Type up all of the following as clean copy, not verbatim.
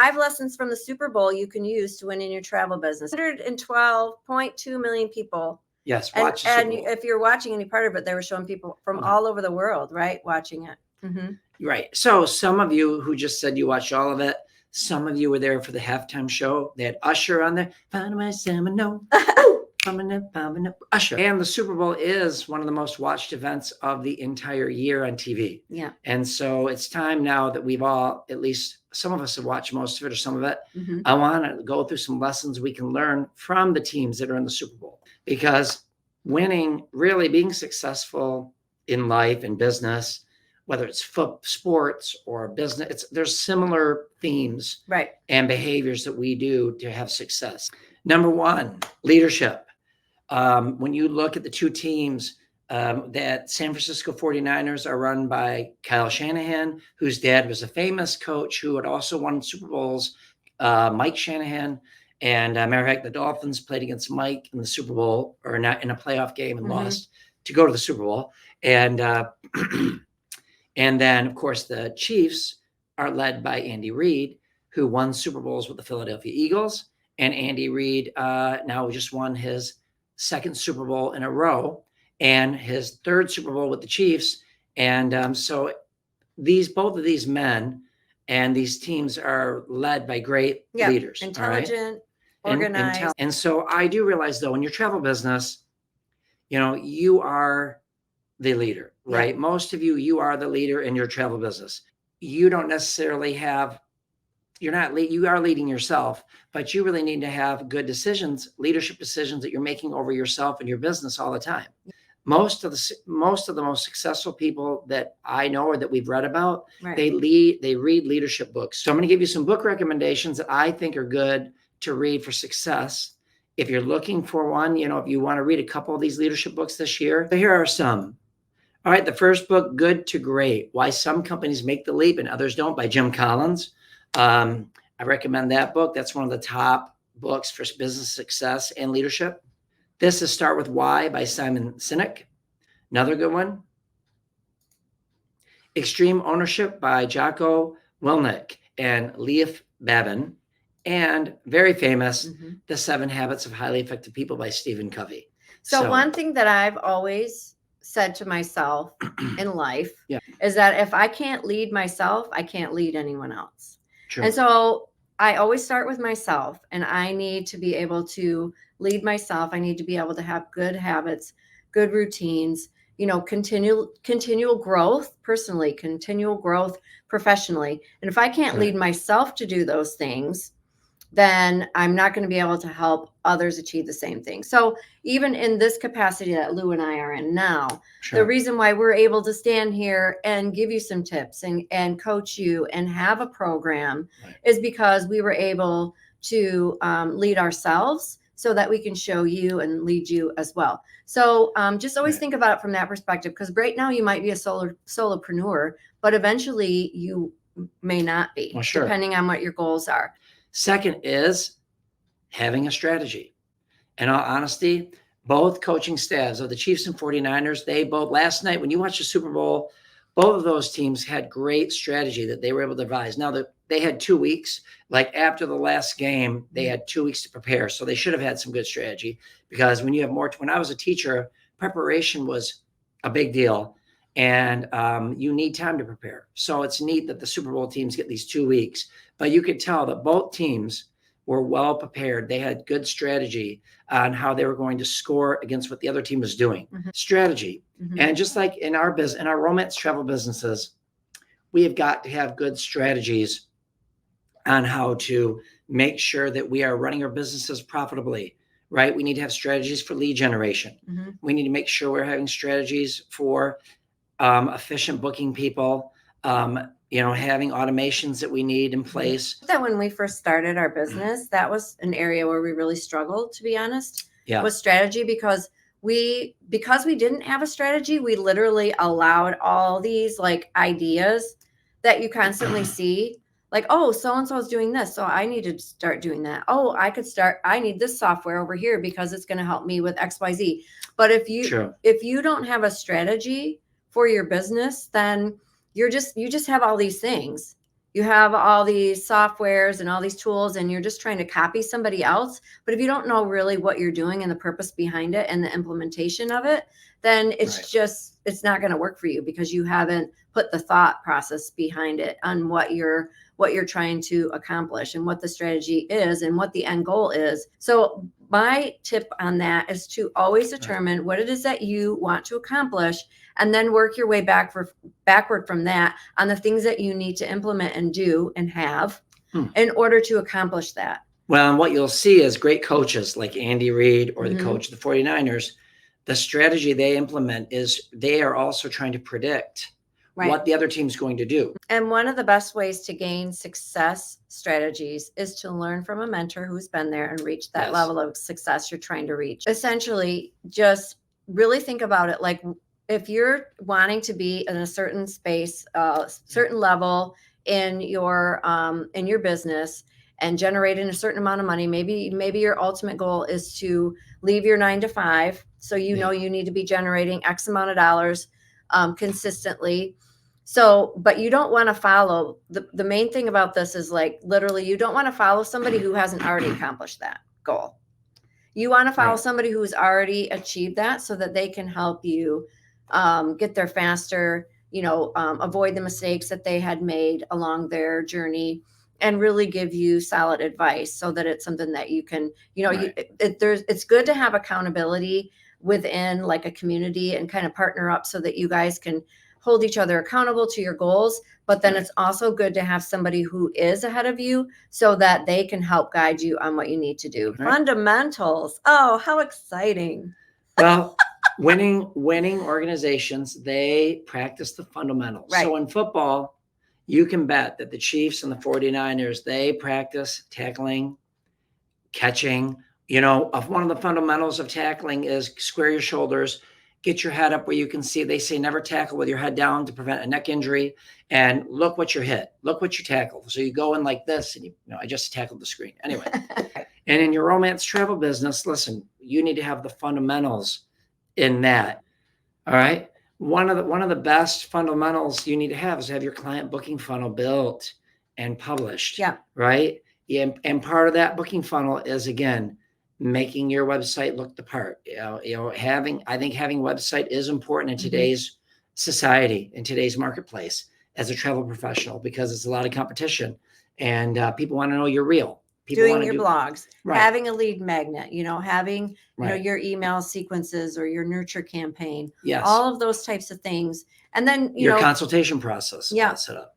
5 lessons from the Super Bowl you can use to win in your travel business. 112.2 million people. Yes, watch and if you're watching any part of it, they were showing people from all over the world, right, watching it. Right. So some of you who just said you watched all of it, some of you were there for the halftime show. They had Usher on there. Usher. And the Super Bowl is one of the most watched events of the entire year on TV. Yeah. And so it's time now that we've all, at least some of us have watched most of it or some of it. I want to go through some lessons we can learn from the teams that are in the Super Bowl, because winning, really being successful in life and business, whether it's sports or business, there's similar themes and behaviors that we do to have success. Number one, leadership. When you look at the two teams, that San Francisco 49ers are run by Kyle Shanahan, whose dad was a famous coach who had also won Super Bowls, Mike Shanahan. And matter of fact, the Dolphins played against Mike in the Super Bowl, or not in a playoff game, and lost to go to the Super Bowl. And and then, of course, the Chiefs are led by Andy Reid, who won Super Bowls with the Philadelphia Eagles. And Andy Reid now just won his second Super Bowl in a row and his third Super Bowl with the Chiefs. And so both of these men and these teams are led by great leaders. Intelligent, organized. And so I do realize, though, in your travel business, you are the leader, right? Most of you are the leader in your travel business. You don't necessarily you are leading yourself, but you really need to have good leadership decisions that you're making over yourself and your business all the time. Most of the most successful people that I know or that we've read about, they read leadership books. So I'm going to give you some book recommendations that I think are good to read for success. If you're looking for one, if you want to read a couple of these leadership books this year, here are some. All right, the first book, Good to Great: Why Some Companies Make the Leap and Others Don't, by Jim Collins. I recommend that book. That's one of the top books for business success and leadership. This is Start With Why by Simon Sinek. Another good one. Extreme Ownership by Jocko Willink and Leif Babin. And very famous, The 7 Habits of Highly Effective People by Stephen Covey. So one thing that I've always said to myself in life is that if I can't lead myself, I can't lead anyone else. True. And so I always start with myself, and I need to be able to lead myself. I need to be able to have good habits, good routines, continual growth personally, continual growth professionally. And if I can't lead myself to do those things, then I'm not going to be able to help others achieve the same thing. So even in this capacity that Lou and I are in now, the reason why we're able to stand here and give you some tips and coach you and have a program is because we were able to lead ourselves so that we can show you and lead you as well. So just always think about it from that perspective, because right now you might be a solopreneur, but eventually you may not be, depending on what your goals are. Second is having a strategy. In all honesty, both coaching staffs of the Chiefs and 49ers, they both, last night when you watched the Super Bowl, both of those teams had great strategy that they were able to devise. Now, they had 2 weeks. Like after the last game, they had 2 weeks to prepare. So they should have had some good strategy, because when you have when I was a teacher, preparation was a big deal. And you need time to prepare. So it's neat that the Super Bowl teams get these 2 weeks. But you could tell that both teams were well prepared. They had good strategy on how they were going to score against what the other team was doing. Strategy. And just like in our business, in our romance travel businesses, we have got to have good strategies on how to make sure that we are running our businesses profitably, right? We need to have strategies for lead generation. We need to make sure we're having strategies for efficient booking people, having automations that we need in place. That when we first started our business, that was an area where we really struggled, to be honest, with strategy, because we didn't have a strategy. We literally allowed all these ideas that you constantly see, like, oh, so-and-so is doing this, so I need to start doing that. Oh, I need this software over here because it's going to help me with XYZ. But if you don't have a strategy for your business, then you just have all these things You have all these softwares and all these tools, and you're just trying to copy somebody else. But if you don't know really what you're doing and the purpose behind it and the implementation of it, then it's not going to work for you, because you haven't put the thought process behind it on what you're trying to accomplish and what the strategy is and what the end goal is. So my tip on that is to always determine what it is that you want to accomplish, and then work your way backward from that on the things that you need to implement and do and have in order to accomplish that. Well, and what you'll see is great coaches like Andy Reid or the coach of the 49ers, the strategy they implement is they are also trying to predict what the other team's going to do. And one of the best ways to gain success strategies is to learn from a mentor who's been there and reached that level of success you're trying to reach. Essentially, just really think about it like, if you're wanting to be in a certain space, certain level in your business and generating a certain amount of money, maybe your ultimate goal is to leave your 9-to-5. So know you need to be generating X amount of dollars consistently. So, but you don't want to follow the main thing about this is, like, literally, you don't want to follow somebody who hasn't already accomplished that goal. You want to follow somebody who's already achieved that, so that they can help you get there faster, avoid the mistakes that they had made along their journey, and really give you solid advice, so that it's something that you can, it's good to have accountability within like a community and kind of partner up so that you guys can hold each other accountable to your goals. But then it's also good to have somebody who is ahead of you, so that they can help guide you on what you need to do. Fundamentals. Oh, how exciting. Well, winning organizations, they practice the fundamentals. So in football, you can bet that the Chiefs and the 49ers, they practice tackling, catching. One of the fundamentals of tackling is square your shoulders, get your head up where you can see. They say never tackle with your head down to prevent a neck injury, and look what you hit, look what you tackle. So you go in like this, and I just tackled the screen. Anyway, and in your romance travel business, listen, you need to have the fundamentals in that. All right. One of the best fundamentals you need to have is have your client booking funnel built and published. Yeah. Right. And part of that booking funnel is, again, making your website look the part. I think having website is important in today's society, in today's marketplace as a travel professional, because it's a lot of competition, and people want to know you're real. People doing your blogs, having a lead magnet, having your email sequences or your nurture campaign, all of those types of things. And then your consultation process set up.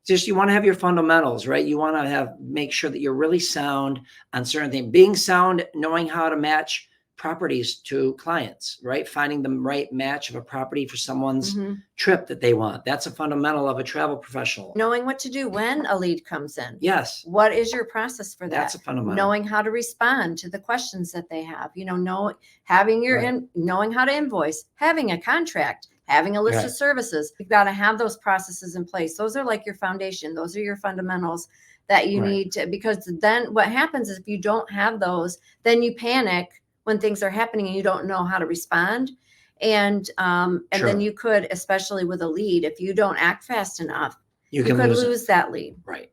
Just, you want to have your fundamentals, right? You want to make sure that you're really sound on certain things. Being sound, knowing how to match properties to clients, right? Finding the right match of a property for someone's trip that they want. That's a fundamental of a travel professional. Knowing what to do when a lead comes in. Yes. What is your process for that? That's a fundamental. Knowing how to respond to the questions that they have, knowing how to invoice, having a contract, having a list of services. You've got to have those processes in place. Those are like your foundation. Those are your fundamentals that you need to, because then what happens is, if you don't have those, then you panic when things are happening and you don't know how to respond. And then you could, especially with a lead, if you don't act fast enough, you could lose that lead. Right.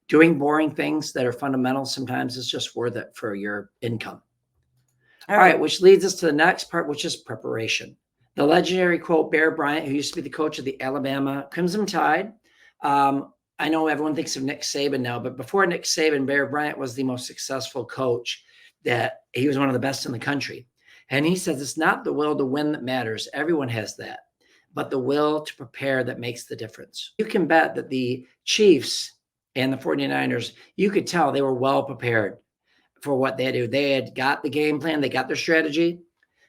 Doing boring things that are fundamental sometimes is just worth it for your income. All right. Which leads us to the next part, which is preparation. The legendary quote, Bear Bryant, who used to be the coach of the Alabama Crimson Tide. I know everyone thinks of Nick Saban now, but before Nick Saban, Bear Bryant was the most successful coach. That he was one of the best in the country. And he says, it's not the will to win that matters. Everyone has that, but the will to prepare that makes the difference. You can bet that the Chiefs and the 49ers, you could tell they were well prepared for what they do. They had got the game plan. They got their strategy.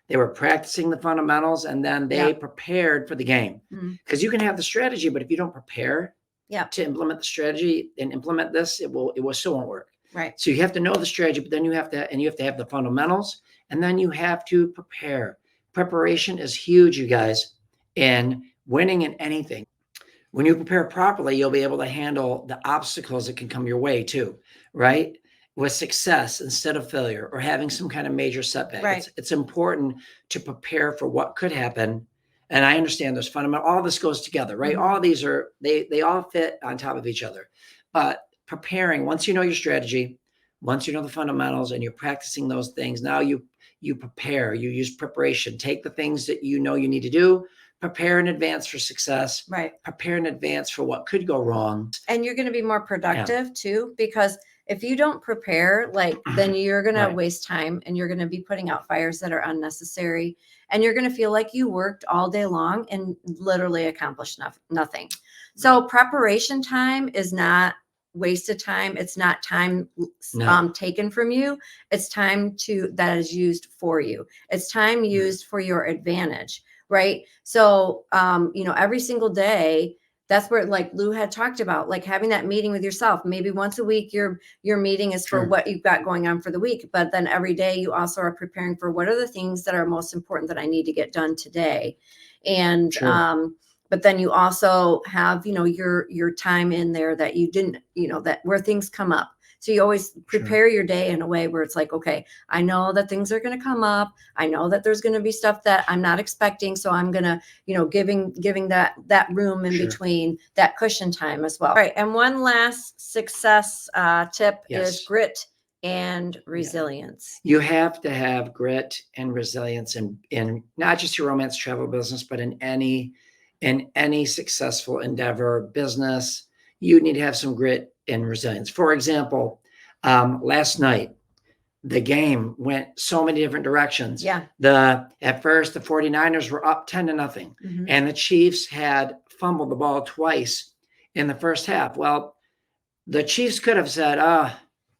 They were practicing the fundamentals, and then they prepared for the game. Because you can have the strategy, but if you don't prepare to implement the strategy and implement this, it still won't work. Right. So you have to know the strategy, but then you have to have the fundamentals, and then you have to prepare. Preparation is huge, you guys, in winning in anything. When you prepare properly, you'll be able to handle the obstacles that can come your way too, right? With success instead of failure, or having some kind of major setback. Right. It's important to prepare for what could happen And I understand there's fundamental, all this goes together, right? All these are, they all fit on top of each other. But preparing, once you know your strategy, once you know the fundamentals and you're practicing those things, now you prepare, you use preparation, take the things that you know you need to do, prepare in advance for success, Right. prepare in advance for what could go wrong. And you're going to be more productive too, because if you don't prepare, like, then you're going to waste time and you're going to be putting out fires that are unnecessary. And you're going to feel like you worked all day long and literally accomplished nothing. So preparation time is not wasted time. It's not time taken from you. It's time that is used for you. It's time used for your advantage, right? So, every single day, that's where, like Lou had talked about, like having that meeting with yourself. Maybe once a week, your meeting is for what you've got going on for the week. But then every day you also are preparing for what are the things that are most important that I need to get done today. And, but then you also have, your time in there that you didn't, that where things come up. So you always prepare your day in a way where it's like, okay, I know that things are going to come up. I know that there's going to be stuff that I'm not expecting. So I'm going to, giving that room in between, that cushion time as well. All right. And one last success tip is grit and resilience. You have to have grit and resilience in not just your romance travel business, but in any successful endeavor, business. You need to have some grit and resilience. For example, last night, the game went so many different directions. At first, the 49ers were up 10-0, and the Chiefs had fumbled the ball twice in the first half. Well, the Chiefs could have said,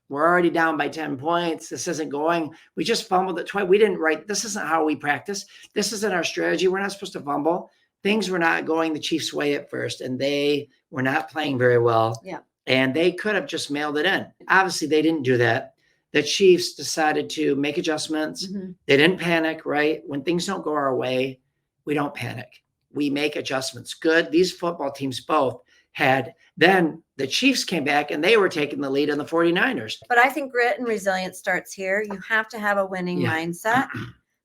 we're already down by 10 points. This isn't going. We just fumbled it twice. We didn't write. This isn't how we practice. This isn't our strategy. We're not supposed to fumble. Things were not going the Chiefs' way at first, and they were not playing very well. And they could have just mailed it in. Obviously, they didn't do that. The Chiefs decided to make adjustments. They didn't panic, right? When things don't go our way, we don't panic. We make adjustments. Good. These football teams both had. Then the Chiefs came back, and they were taking the lead on the 49ers. But I think grit and resilience starts here. You have to have a winning mindset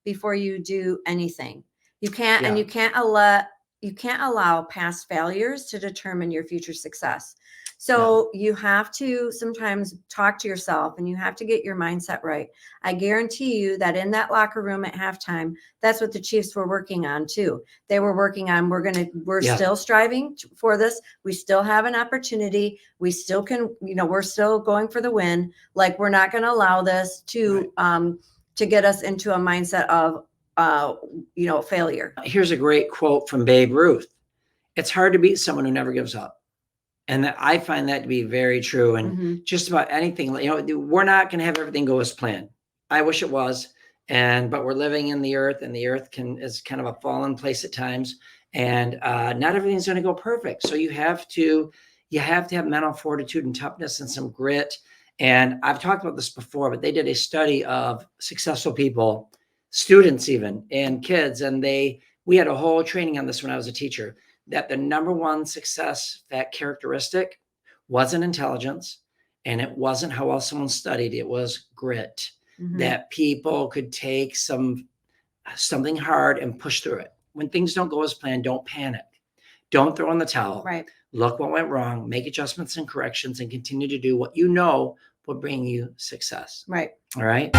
before you do anything. You can't, and you can't allow past failures to determine your future success. So you have to sometimes talk to yourself and you have to get your mindset right. I guarantee you that in that locker room at halftime, that's what the Chiefs were working on too. They were working on, we're still striving for this. We still have an opportunity. We still can, we're still going for the win. Like, we're not going to allow this to get us into a mindset of, failure. Here's a great quote from Babe Ruth. It's hard to beat someone who never gives up. And I find that to be very true. And just about anything, we're not going to have everything go as planned. I wish it was. But we're living in the earth, and the earth is kind of a fallen place at times. And not everything's going to go perfect. So you have to have mental fortitude and toughness and some grit. And I've talked about this before, but they did a study of successful people, students even, and kids. And we had a whole training on this when I was a teacher, that the number one success characteristic wasn't intelligence, and it wasn't how well someone studied. It was grit, that people could take something hard and push through it. When things don't go as planned, don't panic. Don't throw in the towel. Right. Look what went wrong, make adjustments and corrections, and continue to do what you know will bring you success. Right. All right.